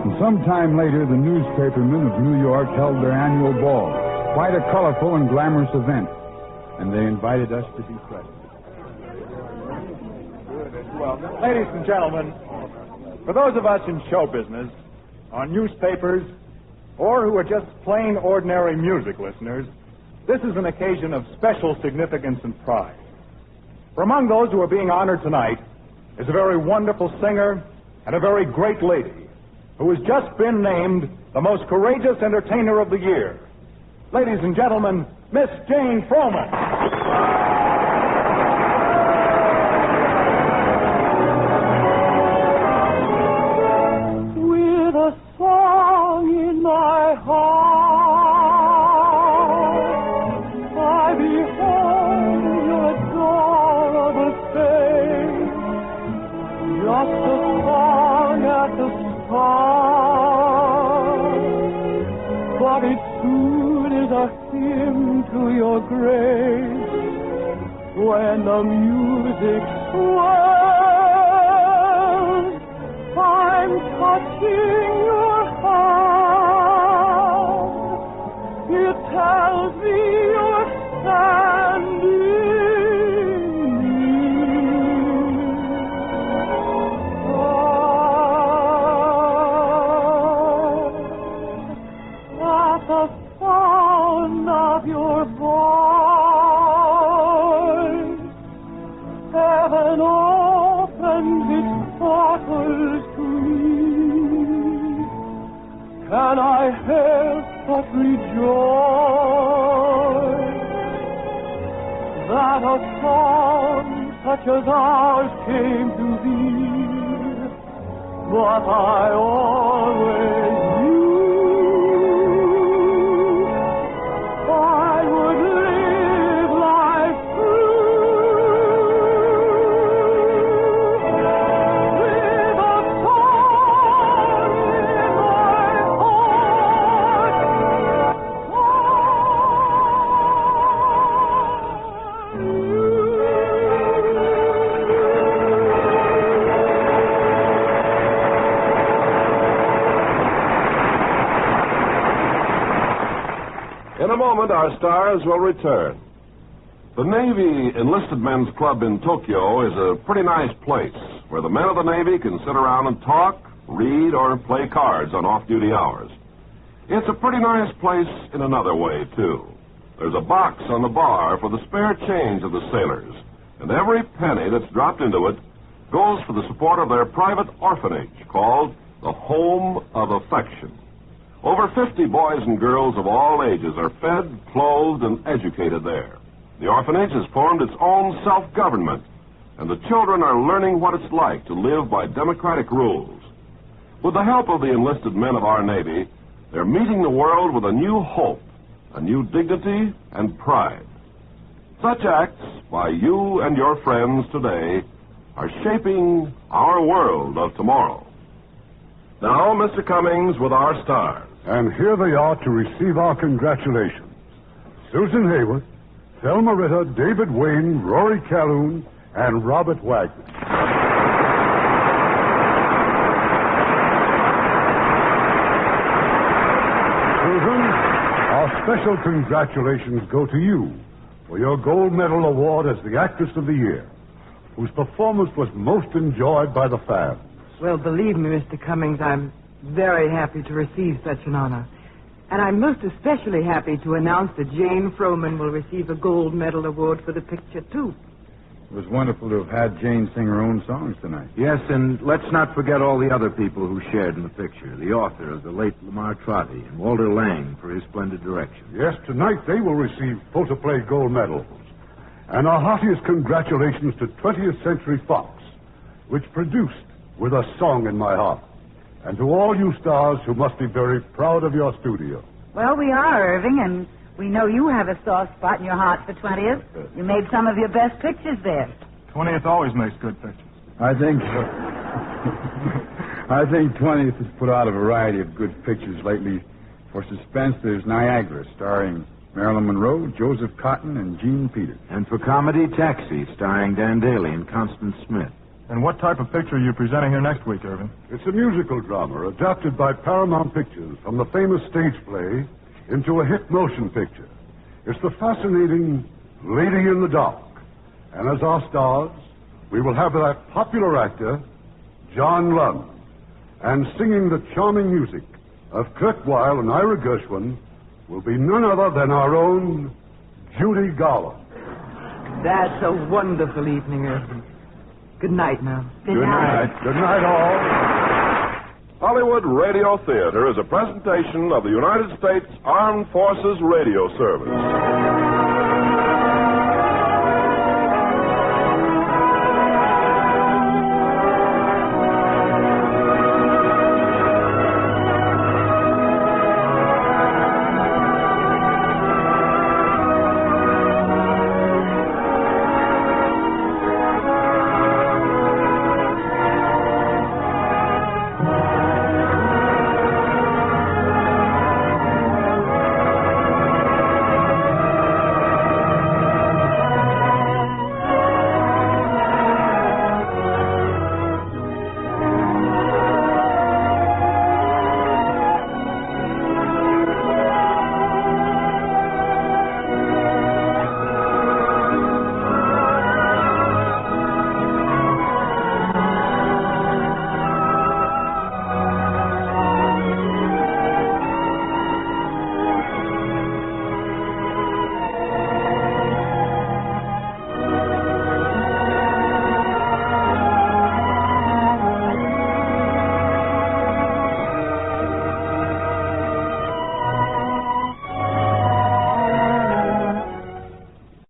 S7: And some time later, the newspapermen of New York held their annual ball, quite a colorful and glamorous event, and they invited us to be present.
S15: Well, ladies and gentlemen, for those of us in show business, on newspapers, or who are just plain ordinary music listeners, this is an occasion of special significance and pride. For among those who are being honored tonight is a very wonderful singer and a very great lady who has just been named the most courageous entertainer of the year. Ladies and gentlemen, Miss Jane Froman.
S5: With a song in my heart, I behold your adorable face. Just a song at the start, but it soon is a hymn to your grace. When the music swells, I'm touching your hand. It tells me you're standing near. At the sound of your voice, heaven opens its portals to me. Can I help but rejoice that a song such as ours came to thee, but I always knew I would live life with a song in my heart.
S1: In a moment, our stars will return. The Navy Enlisted Men's Club in Tokyo is a pretty nice place where the men of the Navy can sit around and talk, read, or play cards on off-duty hours. It's a pretty nice place in another way, too. There's a box on the bar for the spare change of the sailors, and every penny that's dropped into it goes for the support of their private orphanage called the Home of Affection. Over 50 boys and girls of all ages are fed, clothed, and educated there. The orphanage has formed its own self-government, and the children are learning what it's like to live by democratic rules. With the help of the enlisted men of our Navy, they're meeting the world with a new hope, a new dignity and pride. Such acts by you and your friends today are shaping our world of tomorrow. Now, Mr. Cummings with our stars.
S2: And here they are to receive our congratulations. Susan Hayward, Thelma Ritter, David Wayne, Rory Calhoun, and Robert Wagner. Susan, our special congratulations go to you for your gold medal award as the Actress of the Year, whose performance was most enjoyed by the fans.
S12: Well, believe me, Mr. Cummings, I'm very happy to receive such an honor. And I'm most especially happy to announce that Jane Froman will receive a gold medal award for the picture, too.
S7: It was wonderful to have had Jane sing her own songs tonight.
S4: Yes, and let's not forget all the other people who shared in the picture. The author of the late Lamar Trotty and Walter Lang for his splendid direction.
S2: Yes, tonight they will receive photoplay gold medals. And our heartiest congratulations to 20th Century Fox, which produced With a Song in My Heart. And to all you stars who must be very proud of your studio.
S9: Well, we are, Irving, and we know you have a soft spot in your heart for 20th. You made some of your best pictures there.
S15: 20th always makes good pictures.
S7: I think 20th has put out a variety of good pictures lately. For suspense, there's Niagara, starring Marilyn Monroe, Joseph Cotton, and Gene Peters.
S4: And for comedy, Taxi, starring Dan Daly and Constance Smith.
S15: And what type of picture are you presenting here next week, Irving?
S2: It's a musical drama adapted by Paramount Pictures from the famous stage play into a hit motion picture. It's the fascinating Lady in the Dark. And as our stars, we will have that popular actor, John Lund. And singing the charming music of Kurt Weill and Ira Gershwin will be none other than our own Judy Garland.
S12: That's a wonderful evening, Irving. Good night now.
S2: Good night. Good night, all.
S1: Hollywood Radio Theater is a presentation of the United States Armed Forces Radio Service.